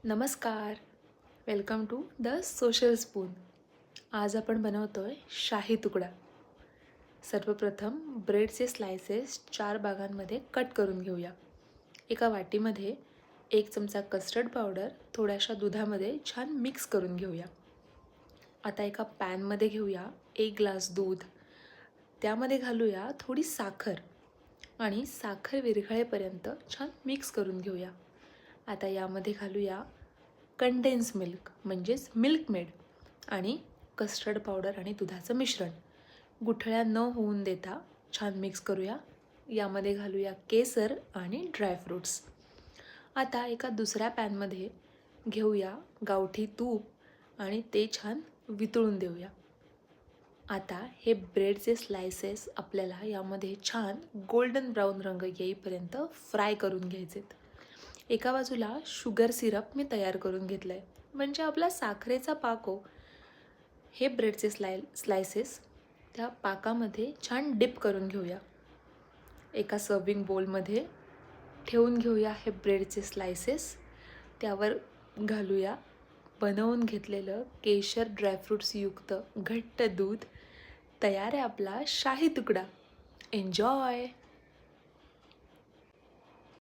नमस्कार. Welcome to the Social Spoon. आज आपण बनवतोय शाही तुकडा. सर्वप्रथम ब्रेडचे स्लायसेस 4 भागांमध्ये कट करून घेऊया. एका वाटीमध्ये 1 चमचा कस्टर्ड पावडर थोड्याशा दुधामध्ये छान मिक्स करून घेऊया. आता एका पॅनमध्ये घेऊया 1 ग्लास दूध. त्यामध्ये घालूया थोडी साखर आणि साखर विरघळेपर्यंत छान मिक्स करून घेऊया. आता यामध्ये घालूया कंडेन्स मिल्क म्हणजेच मिल्क मेड आणि कस्टर्ड पावडर आणि दुधाचं मिश्रण. गुठळ्या न होऊन देता छान मिक्स करूया. यामध्ये घालूया केसर आणि ड्रायफ्रूट्स. आता एका दुसऱ्या पॅनमध्ये घेऊया गावठी तूप आणि ते छान वितळून देऊया. आता हे ब्रेडचे स्लायसेस आपल्याला यामध्ये छान गोल्डन ब्राऊन रंग येईपर्यंत फ्राय करून घ्यायचेत. एका बाजूला शुगर सिरप मी तयार करून घेतलं आहे, म्हणजे आपला साखरेचा पाक हो. हे ब्रेडचे स्लायसेस त्या पाकामध्ये छान डिप करून घेऊया. एका सर्विंग बोलमध्ये ठेवून घेऊया हे ब्रेडचे स्लायसेस. त्यावर घालूया बनवून घेतलेलं केशर ड्रायफ्रूट्सयुक्त घट्ट दूध. तयार आहे आपला शाही तुकडा. एन्जॉय.